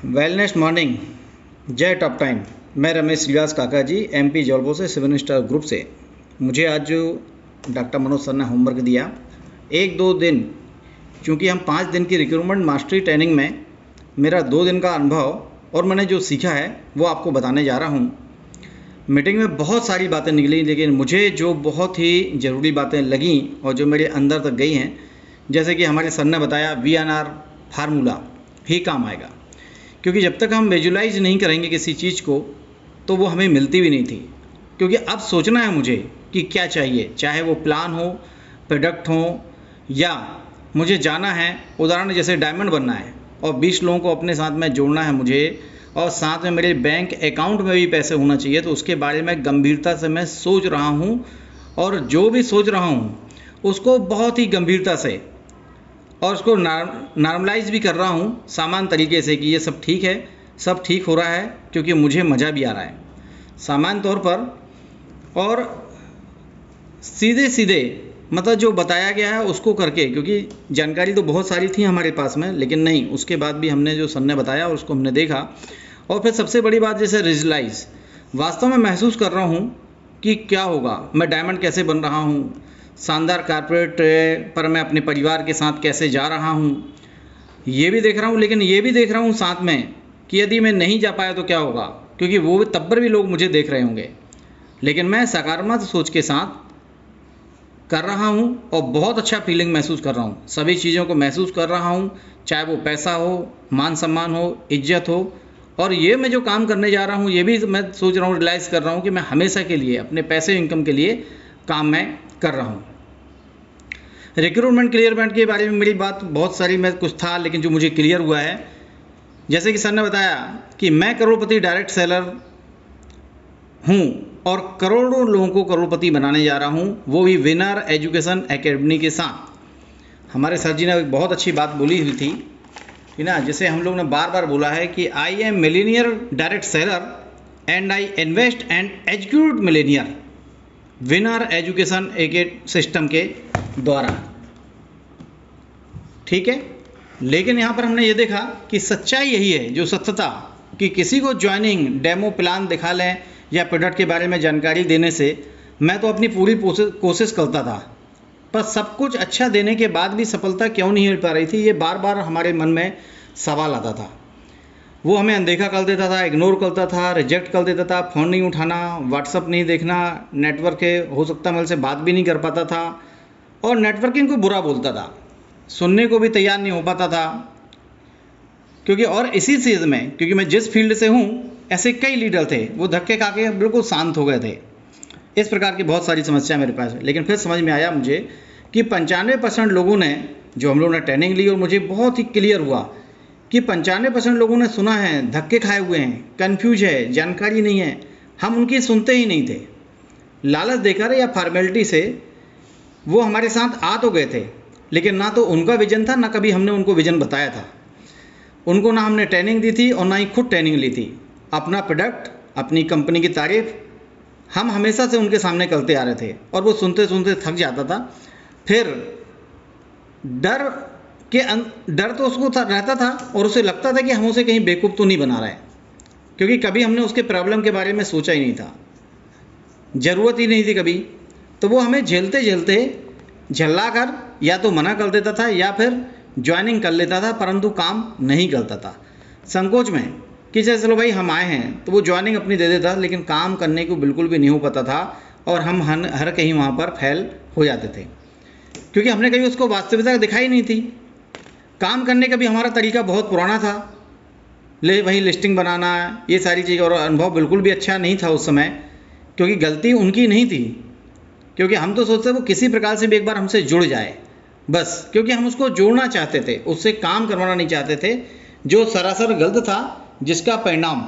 Wellness morning, जय top time. मैं रमेश श्रीवास काका जी, एमपी जौलपुर से 7 स्टार ग्रुप से। मुझे आज जो डॉक्टर मनोज सर ने होमवर्क दिया, 1-2 दिन, क्योंकि हम 5 दिन की रिक्रूटमेंट मास्टरी ट्रेनिंग में मेरा 2 दिन का अनुभव और मैंने जो सीखा है वो आपको बताने जा रहा हूँ। मीटिंग में बहुत सारी बातें निकली, लेकिन मुझे जो बहुत ही ज़रूरी बातें लगीं और जो मेरे अंदर तक गई हैं, जैसे कि हमारे सर ने बताया VNR फार्मूला ही काम आएगा, क्योंकि जब तक हम विजुलाइज नहीं करेंगे किसी चीज़ को तो वो हमें मिलती भी नहीं थी। क्योंकि अब सोचना है मुझे कि क्या चाहिए, चाहे वो प्लान हो, प्रोडक्ट हो, या मुझे जाना है, उदाहरण जैसे डायमंड बनना है और 20 लोगों को अपने साथ में जोड़ना है मुझे, और साथ में मेरे बैंक अकाउंट में भी पैसे होना चाहिए। तो उसके बारे में गंभीरता से मैं सोच रहा हूँ, और जो भी सोच रहा हूँ उसको बहुत ही गंभीरता से और उसको नॉर्मलाइज भी कर रहा हूँ सामान्य तरीके से कि ये सब ठीक है, सब ठीक हो रहा है, क्योंकि मुझे मज़ा भी आ रहा है सामान्य तौर पर। और सीधे सीधे मतलब जो बताया गया है उसको करके, क्योंकि जानकारी तो बहुत सारी थी हमारे पास में, लेकिन नहीं, उसके बाद भी हमने जो सर ने बताया और उसको हमने देखा। और फिर सबसे बड़ी बात, जैसे विजुलाइज, वास्तव में महसूस कर रहा हूँ कि क्या होगा, मैं डायमंड कैसे बन रहा हूँ, शानदार कारपोरेट पर मैं अपने परिवार के साथ कैसे जा रहा हूँ, ये भी देख रहा हूँ। लेकिन ये भी देख रहा हूँ साथ में कि यदि मैं नहीं जा पाया तो क्या होगा, क्योंकि वो तब पर भी लोग मुझे देख रहे होंगे। लेकिन मैं सकारात्मक सोच के साथ कर रहा हूँ और बहुत अच्छा फीलिंग महसूस कर रहा हूँ, सभी चीज़ों को महसूस कर रहा हूँ, चाहे वो पैसा हो, मान सम्मान हो, इज्जत हो। और ये मैं जो काम करने जा रहा हूँ, ये भी मैं सोच रहा हूँ, रियलाइज़ कर रहा हूँ कि मैं हमेशा के लिए अपने पैसे इनकम के लिए काम मैं कर रहा हूँ। रिक्रूटमेंट क्लियरमेंट के बारे में मेरी बात बहुत सारी में कुछ था, लेकिन जो मुझे क्लियर हुआ है, जैसे कि सर ने बताया कि मैं करोड़पति डायरेक्ट सेलर हूँ और करोड़ों लोगों को करोड़पति बनाने जा रहा हूँ, वो भी विनर एजुकेशन एकेडमी के साथ। हमारे सर जी ने एक बहुत अच्छी बात बोली हुई थी कि ना, जैसे हम लोग ने बार बार बोला है कि I am millionaire direct seller and I invest and educate millionaire winner education system के द्वारा। ठीक है, लेकिन यहाँ पर हमने ये देखा कि सच्चाई यही है, जो सत्यता, कि किसी को ज्वाइनिंग डेमो प्लान दिखा लें या प्रोडक्ट के बारे में जानकारी देने से मैं तो अपनी पूरी कोशिश करता था, पर सब कुछ अच्छा देने के बाद भी सफलता क्यों नहीं मिल पा रही थी, ये बार बार हमारे मन में सवाल आता था। वो हमें अनदेखा कर देता था, इग्नोर करता था, रिजेक्ट कर देता था, फ़ोन नहीं उठाना, व्हाट्सअप नहीं देखना, नेटवर्क के हो सकता मेरे से बात भी नहीं कर पाता था, और नेटवर्किंग को बुरा बोलता था, सुनने को भी तैयार नहीं हो पाता था। क्योंकि और इसी चीज़ में, क्योंकि मैं जिस फील्ड से हूँ, ऐसे कई लीडर थे, वो धक्के खा के बिल्कुल शांत हो गए थे। इस प्रकार की बहुत सारी समस्या मेरे पास है। लेकिन फिर समझ में आया मुझे कि 95% लोगों ने, जो हम लोगों ने ट्रेनिंग ली, और मुझे बहुत ही क्लियर हुआ कि 95% लोगों ने सुना है, धक्के खाए हुए हैं, कन्फ्यूज है, जानकारी नहीं है, हम उनकी सुनते ही नहीं थे। लालच देकर या फॉर्मेलिटी से वो हमारे साथ आ तो गए थे, लेकिन ना तो उनका विजन था, ना कभी हमने उनको विजन बताया था। उनको ना हमने ट्रेनिंग दी थी और ना ही खुद ट्रेनिंग ली थी। अपना प्रोडक्ट, अपनी कंपनी की तारीफ हम हमेशा से उनके सामने करते आ रहे थे, और वो सुनते सुनते थक जाता था। फिर डर तो उसको रहता था, और उसे लगता था कि हम उसे कहीं बेवकूफ़ तो नहीं बना रहे हैं, क्योंकि कभी हमने उसके प्रॉब्लम के बारे में सोचा ही नहीं था, ज़रूरत ही नहीं थी कभी। तो वो हमें झेलते झेलते झल्ला कर या तो मना कर देता था या फिर ज्वाइनिंग कर लेता था, परंतु काम नहीं करता था, संकोच में कि चलो भाई हम आए हैं, तो वो ज्वाइनिंग अपनी दे देता, लेकिन काम करने को बिल्कुल भी नहीं हो पाता था, और हम हर कहीं वहाँ पर फेल हो जाते थे, क्योंकि हमने कभी उसको वास्तविकता दिखाई नहीं थी। काम करने का भी हमारा तरीका बहुत पुराना था, वही लिस्टिंग बनाना, ये सारी चीज़, और अनुभव बिल्कुल भी अच्छा नहीं था उस समय, क्योंकि गलती उनकी नहीं थी, क्योंकि हम तो सोचते वो किसी प्रकार से भी एक बार हमसे जुड़ जाए बस, क्योंकि हम उसको जोड़ना चाहते थे, उससे काम करवाना नहीं चाहते थे, जो सरासर गलत था, जिसका परिणाम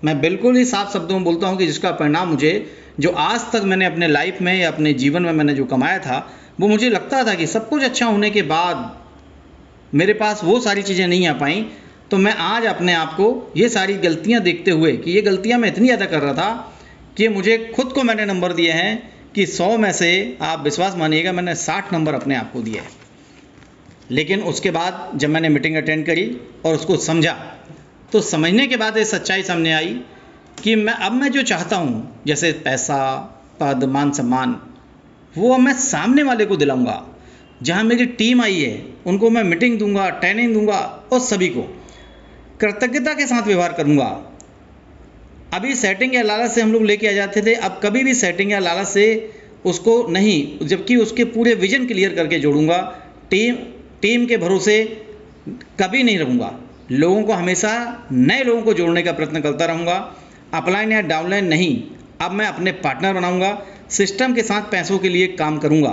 मैं बिल्कुल ही साफ शब्दों में बोलता हूँ कि जिसका परिणाम मुझे, जो आज तक मैंने अपने लाइफ में या अपने जीवन में मैंने जो कमाया था, वो मुझे लगता था कि सब कुछ अच्छा होने के बाद मेरे पास वो सारी चीज़ें नहीं आ पाई। तो मैं आज अपने आप को ये सारी गलतियाँ देखते हुए कि ये गलतियाँ मैं इतनी ज़्यादा कर रहा था कि मुझे खुद को मैंने नंबर दिए हैं कि 100 में से आप विश्वास मानिएगा मैंने 60 नंबर अपने आप को दिए। लेकिन उसके बाद जब मैंने मीटिंग अटेंड करी और उसको समझा तो समझने के बाद ये सच्चाई सामने आई कि मैं जो चाहता हूँ, जैसे पैसा, पद, मान सम्मान, वो मैं सामने वाले को दिलाऊंगा। जहाँ मेरी टीम आई है उनको मैं मीटिंग दूंगा, ट्रेनिंग दूंगा और सभी को कृतज्ञता के साथ व्यवहार करूंगा। अभी सेटिंग या लालच से हम लोग लेके आ जाते थे, अब कभी भी सेटिंग या लालच से उसको नहीं, जबकि उसके पूरे विजन क्लियर करके जोड़ूंगा। टीम के भरोसे कभी नहीं रहूँगा। लोगों को हमेशा नए लोगों को जोड़ने का प्रयत्न करता रहूँगा। अपलाइन या डाउनलाइन नहीं, अब मैं अपने पार्टनर बनाऊँगा। सिस्टम के साथ पैसों के लिए काम करूँगा,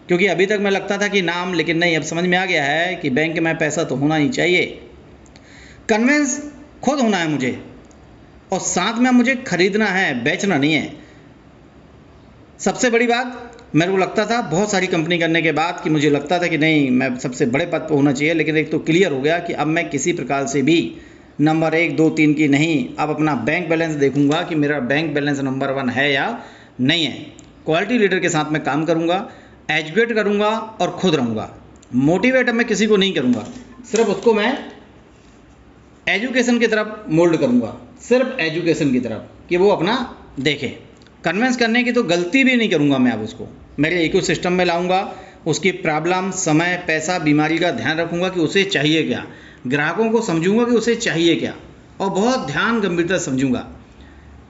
क्योंकि अभी तक मैं लगता था कि नाम, लेकिन नहीं, अब समझ में आ गया है कि बैंक में पैसा तो होना ही चाहिए। कन्विंस खुद होना है मुझे, और साथ में मुझे खरीदना है, बेचना नहीं है। सबसे बड़ी बात, मेरे को लगता था बहुत सारी कंपनी करने के बाद कि मुझे लगता था कि नहीं, मैं सबसे बड़े पद पर होना चाहिए, लेकिन एक तो क्लियर हो गया कि अब मैं किसी प्रकार से भी नंबर 1, 2, 3 की नहीं, अब अपना बैंक बैलेंस देखूंगा कि मेरा बैंक बैलेंस नंबर 1 है या नहीं है। क्वालिटी लीडर के साथ मैं काम करूंगा, एजुकेट करूंगा और खुद रहूंगा। मोटिवेट मैं किसी को नहीं करूंगा, सिर्फ उसको मैं एजुकेशन की तरफ मोल्ड करूंगा, सिर्फ एजुकेशन की तरफ, कि वो अपना देखे। कन्विंस करने की तो गलती भी नहीं करूंगा मैं, अब उसको मेरे इकोसिस्टम में लाऊंगा। उसकी प्रॉब्लम, समय, पैसा, बीमारी का ध्यान रखूंगा कि उसे चाहिए क्या। ग्राहकों को समझूंगा कि उसे चाहिए क्या, और बहुत ध्यान गंभीरता समझूंगा।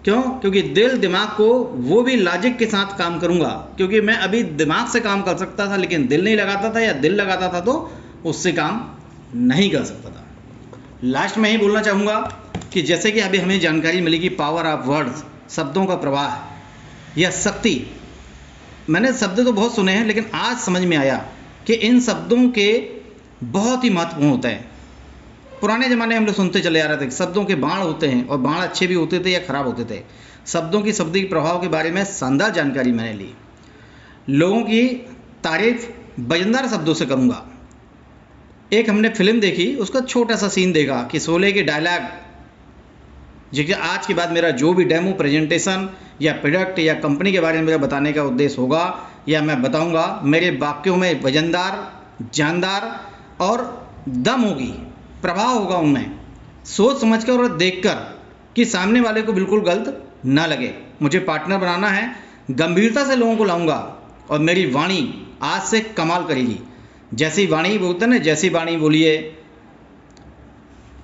क्यों? क्योंकि दिल दिमाग को वो भी लॉजिक के साथ काम करूंगा, क्योंकि मैं अभी दिमाग से काम कर सकता था लेकिन दिल नहीं लगाता था, या दिल लगाता था तो उससे काम नहीं कर सकता था। लास्ट में ही बोलना चाहूँगा कि जैसे कि अभी हमें जानकारी मिली कि पावर ऑफ वर्ड्स, शब्दों का प्रवाह या शक्ति, मैंने शब्द तो बहुत सुने हैं, लेकिन आज समझ में आया कि इन शब्दों के बहुत ही महत्वपूर्ण होते हैं। पुराने ज़माने में हम लोग सुनते चले आ रहे थे शब्दों के बाण होते हैं, और बाण अच्छे भी होते थे या खराब होते थे। शब्दों की शब्दिक प्रभाव के बारे में शानदार जानकारी मैंने ली। लोगों की तारीफ वजनदार शब्दों से करूँगा। एक हमने फिल्म देखी, उसका छोटा सा सीन देखा कि शोले के डायलॉग, जो आज के बाद मेरा जो भी डेमो, प्रेजेंटेशन या प्रोडक्ट या कंपनी के बारे में मेरा बताने का उद्देश्य होगा या मैं बताऊंगा, मेरे वाक्यों में वजनदार, जानदार और दम होगी, प्रभाव होगा उनमें, सोच समझकर और देखकर कि सामने वाले को बिल्कुल गलत ना लगे। मुझे पार्टनर बनाना है, गंभीरता से लोगों को लाऊंगा, और मेरी वाणी आज से कमाल करेगी। जैसी वाणी बोलते ना, जैसी वाणी बोलिए,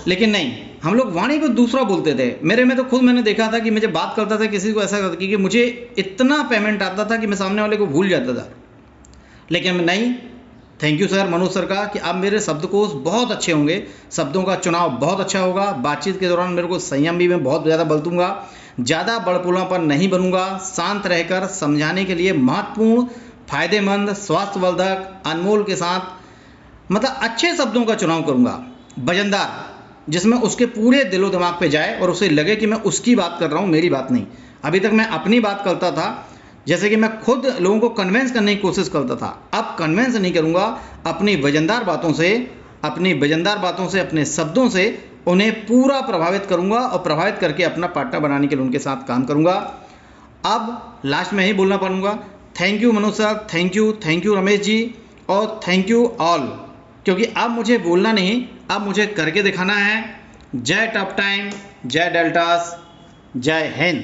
लेकिन नहीं, हम लोग वाणी को दूसरा बोलते थे। मेरे में तो खुद मैंने देखा था कि मुझे बात करता था किसी को ऐसा कि मुझे इतना पेमेंट आता था कि मैं सामने वाले को भूल जाता था। लेकिन नहीं, thank you sir, Manoj sir का, कि अब मेरे शब्दकोश बहुत अच्छे होंगे, शब्दों का चुनाव बहुत अच्छा होगा। बातचीत के दौरान मेरे को संयम भी मैं बहुत ज़्यादा बरतूंगा, ज़्यादा बड़पोलापन नहीं बनूंगा, शांत रहकर समझाने के लिए महत्वपूर्ण, फायदेमंद, स्वास्थ्यवर्धक, अनमोल के साथ, मतलब अच्छे शब्दों का चुनाव करूंगा, वजनदार, जिसमें उसके पूरे दिलो दिमाग पे जाए और उसे लगे कि मैं उसकी बात कर रहा हूँ, मेरी बात नहीं। अभी तक मैं अपनी बात करता था, जैसे कि मैं खुद लोगों को कन्विंस करने की कोशिश करता था। अब कन्विंस नहीं करूँगा, अपनी वजनदार बातों से, अपने शब्दों से उन्हें पूरा प्रभावित करूँगा, और प्रभावित करके अपना पार्टनर बनाने के लिए उनके साथ काम करूँगा। अब लास्ट में ही बोलना पड़ूंगा, thank you Manoj sir, thank you Ramesh ji, और थैंक यू ऑल, क्योंकि अब मुझे बोलना नहीं, अब मुझे करके दिखाना है। जय टॉप टाइम, जय डेल्टास, जय हिंद।